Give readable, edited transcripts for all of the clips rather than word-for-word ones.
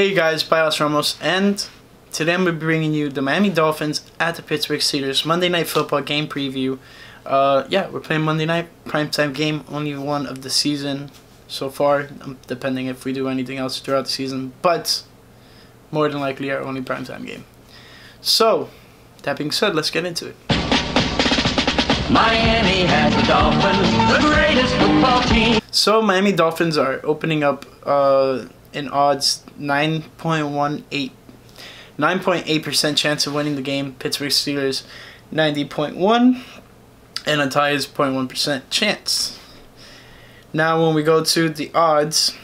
Hey guys, Bios Ramos, and today I'm going to be bringing you the Miami Dolphins at the Pittsburgh Steelers Monday Night Football game preview. Yeah, we're playing Monday night, primetime game, only one of the season so far, depending if we do anything else throughout the season, but more than likely our only primetime game. So, that being said, let's get into it. Miami has the Dolphins, the greatest football team. So, Miami Dolphins are opening up in odds 9.8% chance of winning the game. Pittsburgh Steelers 90.1, and a tie is 0.1% chance. Now when we go to the odds,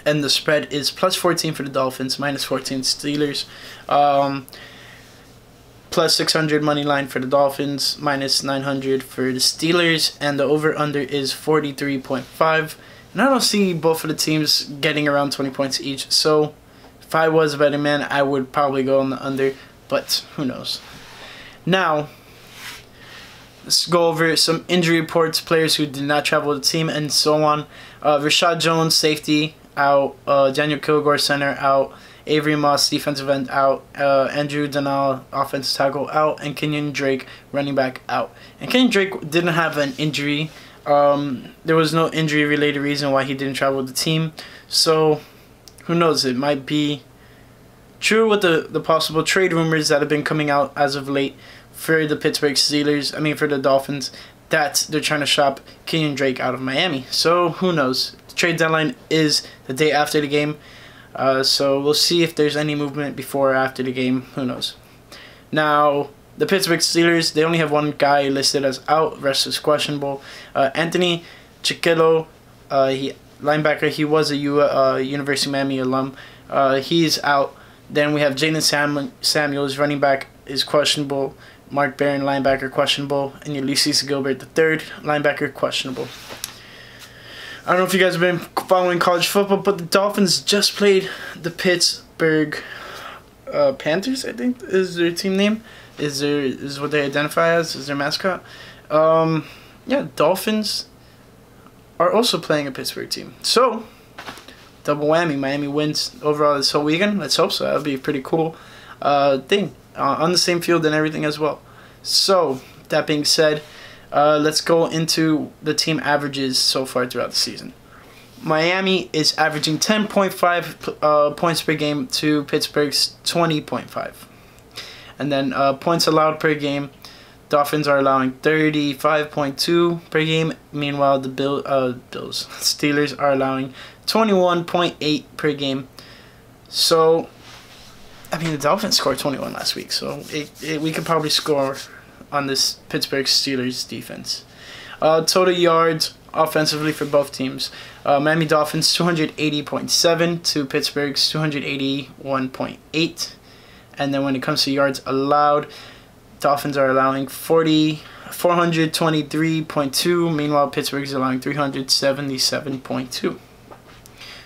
and the spread is plus 14 for the Dolphins, minus 14 Steelers, plus 600 money line for the Dolphins, minus 900 for the Steelers, and the over-under is 43.5. And I don't see both of the teams getting around 20 points each, so if I was a betting man, I would probably go on the under, but who knows. Now, let's go over some injury reports, players who did not travel with the team, and so on. Rashad Jones, safety, out. Daniel Kilgore, center, out. Avery Moss, defensive end, out. Andrew Donald, offensive tackle, out. And Kenyon Drake, running back, out. And Kenyon Drake didn't have an injury. There was no injury-related reason why he didn't travel with the team. So, who knows? It might be true with the possible trade rumors that have been coming out as of late for the Pittsburgh Steelers, for the Dolphins, that they're trying to shop Kenyon Drake out of Miami. So, who knows? The trade deadline is the day after the game. So, we'll see if there's any movement before or after the game. Who knows? Now, the Pittsburgh Steelers, they only have one guy listed as out. Rest is questionable. Anthony Chiquillo, linebacker. He was a University of Miami alum. He's out. Then we have Jaden Samuels, running back, is questionable. Mark Barron, linebacker, questionable. And Ulysses Gilbert III, linebacker, questionable. I don't know if you guys have been following college football, but the Dolphins just played the Pittsburgh Panthers, I think is their team name. Is what they identify as, is their mascot. Yeah, Dolphins are also playing a Pittsburgh team. So, double whammy. Miami wins overall this whole weekend. Let's hope so. That would be a pretty cool thing. On the same field and everything as well. So, that being said, let's go into the team averages so far throughout the season. Miami is averaging 10.5 points per game to Pittsburgh's 20.5. And then points allowed per game, Dolphins are allowing 35.2 per game. Meanwhile, the Steelers are allowing 21.8 per game. So, the Dolphins scored 21 last week, so we could probably score on this Pittsburgh Steelers defense. Total yards offensively for both teams. Miami Dolphins 280.7 to Pittsburgh's 281.8. And then when it comes to yards allowed, Dolphins are allowing 423.2. Meanwhile, Pittsburgh is allowing 377.2.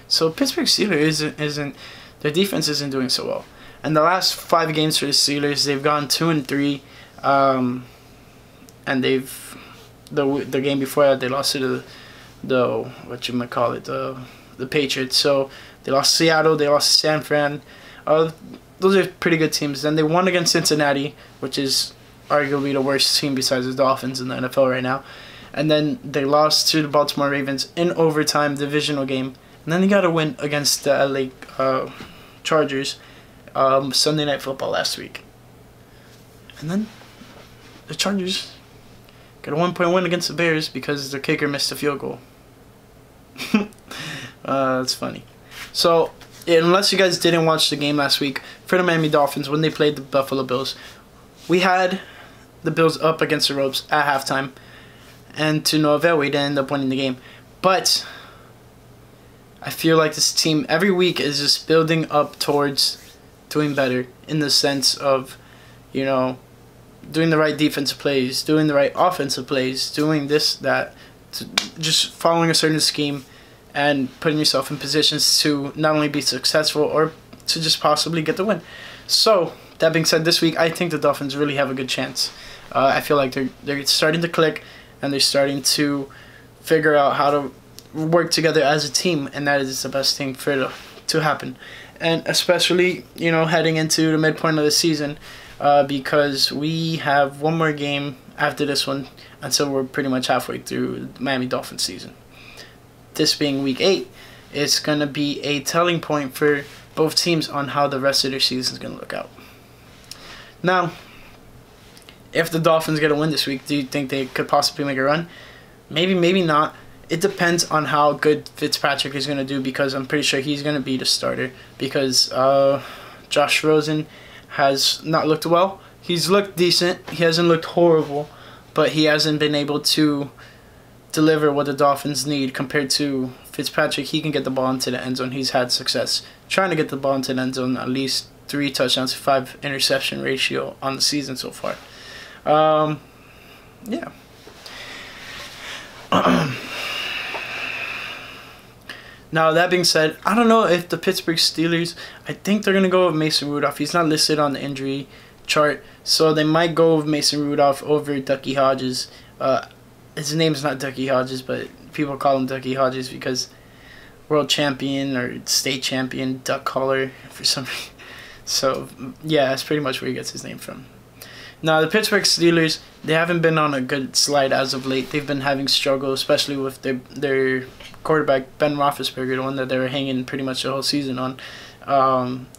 So Pittsburgh Steelers isn't their defense isn't doing so well. And the last 5 games for the Steelers, they've gone 2-3. And they've the game before that they lost to the Patriots. So they lost to Seattle, they lost to San Fran. Those are pretty good teams. Then they won against Cincinnati, which is arguably the worst team besides the Dolphins in the NFL right now. And then they lost to the Baltimore Ravens in overtime, divisional game. And then they got a win against the LA Chargers Sunday Night Football last week. And then the Chargers got a 1-point win against the Bears because their kicker missed a field goal. That's funny. So, unless you guys didn't watch the game last week for the Miami Dolphins when they played the Buffalo Bills, we had the Bills up against the ropes at halftime, and to no avail, we didn't end up winning the game. But I feel like this team every week is just building up towards doing better in the sense of, doing the right defensive plays, doing the right offensive plays, doing this, that, just following a certain scheme and putting yourself in positions to not only be successful or to just possibly get the win. So, that being said, this week I think the Dolphins really have a good chance. I feel like they're starting to click and they're starting to figure out how to work together as a team, and that is the best thing for to happen. And especially, you know, heading into the midpoint of the season, because we have one more game after this one until we're pretty much halfway through the Miami Dolphins season. This being week 8, it's going to be a telling point for both teams on how the rest of their season is going to look out. Now, if the Dolphins get a win this week, do you think they could possibly make a run? Maybe, maybe not. It depends on how good Fitzpatrick is going to do, because I'm pretty sure he's going to be the starter, because Josh Rosen has not looked well. He's looked decent. He hasn't looked horrible, but he hasn't been able to deliver what the Dolphins need compared to Fitzpatrick. He can get the ball into the end zone. He's had success trying to get the ball into the end zone, at least 3 touchdowns to 5 interception ratio on the season so far. Yeah. Now, that being said, I don't know if the Pittsburgh Steelers, I think they're going to go with Mason Rudolph. He's not listed on the injury chart, so they might go with Mason Rudolph over Ducky Hodges. His name's not Ducky Hodges, but people call him Ducky Hodges because world champion or state champion duck caller for some reason. So, yeah, that's pretty much where he gets his name from. Now, the Pittsburgh Steelers, they haven't been on a good slide as of late. They've been having struggle, especially with their quarterback, Ben Roethlisberger, the one that they were hanging pretty much the whole season on.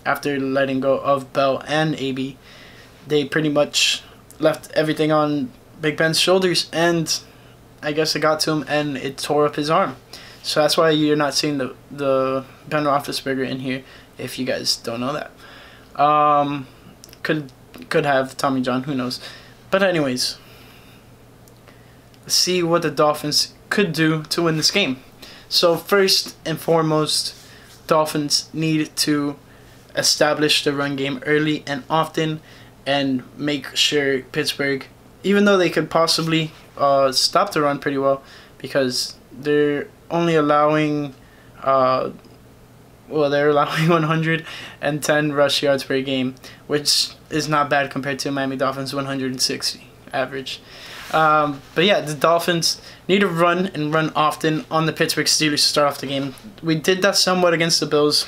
After letting go of Bell and AB, they pretty much left everything on Big Ben's shoulders, and I guess it got to him, and it tore up his arm. So that's why you're not seeing the Ben Roethlisberger in here, if you guys don't know that. Could have Tommy John, who knows. But anyways, let's see what the Dolphins could do to win this game. So first and foremost, Dolphins need to establish the run game early and often, and make sure Pittsburgh, even though they could possibly stop the run pretty well, because they're only allowing they're allowing 110 rush yards per game, which is not bad compared to Miami Dolphins 160 average. But yeah, the Dolphins need to run and run often on the Pittsburgh Steelers to start off the game. We did that somewhat against the Bills,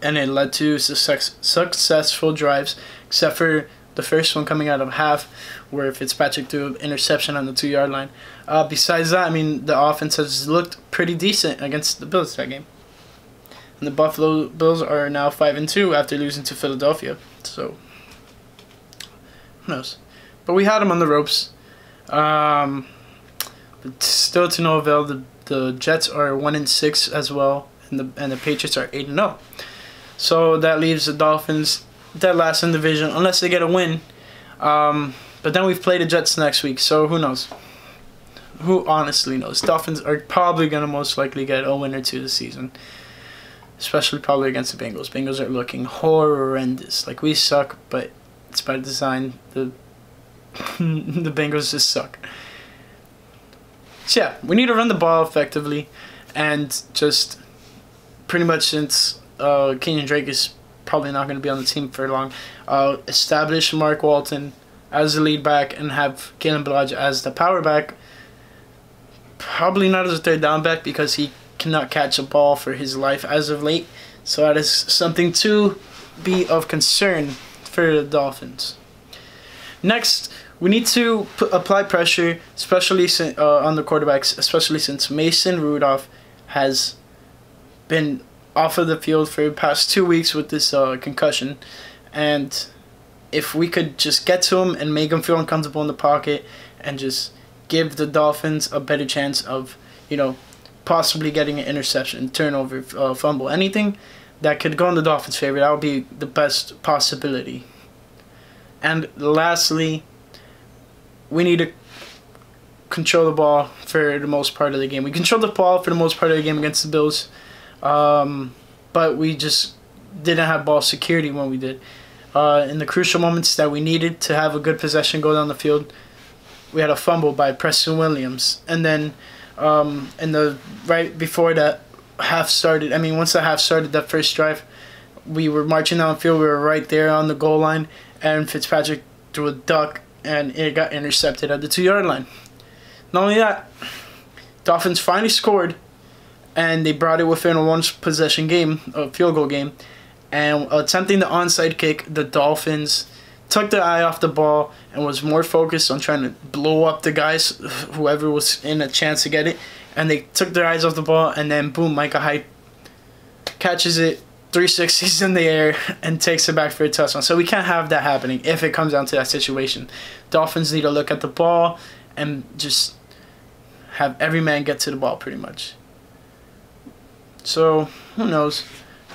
and it led to successful drives, except for the first one coming out of half, where Fitzpatrick threw an interception on the 2-yard line. Besides that, I mean, the offense has looked pretty decent against the Bills that game. And the Buffalo Bills are now 5-2 after losing to Philadelphia. So, who knows? But we had them on the ropes. But still to no avail. The Jets are 1-6 as well, and the Patriots are 8-0. So that leaves the Dolphins dead last in the division, unless they get a win. But then we've played the Jets next week, so who knows? Who honestly knows? Dolphins are probably going to most likely get a win or two this season. Especially probably against the Bengals. Bengals are looking horrendous. Like, we suck, but it's by design. The Bengals just suck. So yeah, we need to run the ball effectively, and just pretty much, since Kenyon Drake is probably not going to be on the team for long, establish Mark Walton as the lead back and have Kalen Ballage as the power back. Probably not as a third down back, because he cannot catch a ball for his life as of late. So that is something to be of concern for the Dolphins. Next, we need to apply pressure, especially on the quarterbacks, especially since Mason Rudolph has been off of the field for the past 2 weeks with this concussion. And if we could just get to him and make him feel uncomfortable in the pocket, and just give the Dolphins a better chance of, you know, possibly getting an interception, turnover, fumble, anything that could go in the Dolphins' favor, that would be the best possibility. And lastly, we need to control the ball for the most part of the game. We controlled the ball for the most part of the game against the Bills, but we just didn't have ball security when we did. In the crucial moments that we needed to have a good possession go down the field, we had a fumble by Preston Williams. And then right before that half started, I mean, once the half started, that first drive, we were marching downfield. We were right there on the goal line, and Fitzpatrick threw a duck, and it got intercepted at the 2-yard line. Not only that, Dolphins finally scored, and they brought it within a one-possession game, a field goal game. And attempting the onside kick, the Dolphins took their eye off the ball and was more focused on trying to blow up the guys, whoever was in a chance to get it. And they took their eyes off the ball, and then boom, Micah Hyde catches it 360s in the air and takes it back for a touchdown. So we can't have that happening if it comes down to that situation. Dolphins need to look at the ball and just have every man get to the ball pretty much. So who knows?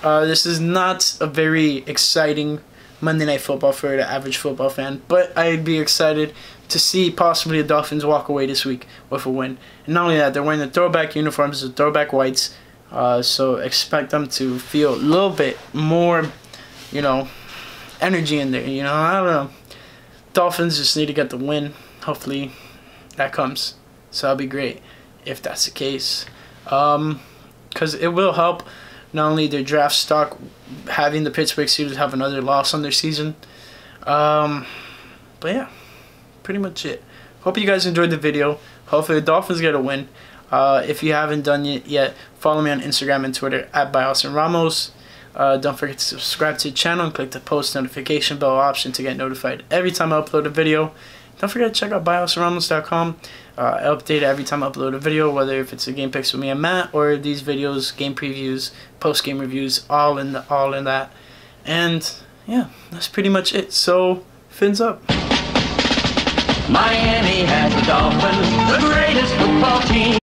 This is not a very exciting Monday Night Football for the average football fan, but I'd be excited to see possibly the Dolphins walk away this week with a win. And not only that, they're wearing the throwback uniforms, the throwback whites. So expect them to feel a little bit more, energy in there. I don't know. Dolphins just need to get the win. Hopefully that comes. So that'll be great if that's the case. Because it will help not only their draft stock, having the Pittsburgh Steelers have another loss on their season. But yeah, pretty much it. Hope you guys enjoyed the video. Hopefully the Dolphins get a win. If you haven't done it yet, follow me on Instagram and Twitter at @ByAustinRamos. Don't forget to subscribe to the channel and click the post notification bell option to get notified every time I upload a video. Don't forget to check out ByAustinRamos.com. I update every time I upload a video, whether if it's a game picks with me and Matt or these videos, game previews, post game reviews, all in that. And yeah, that's pretty much it. So fins up. Miami has the Dolphins, the greatest football team.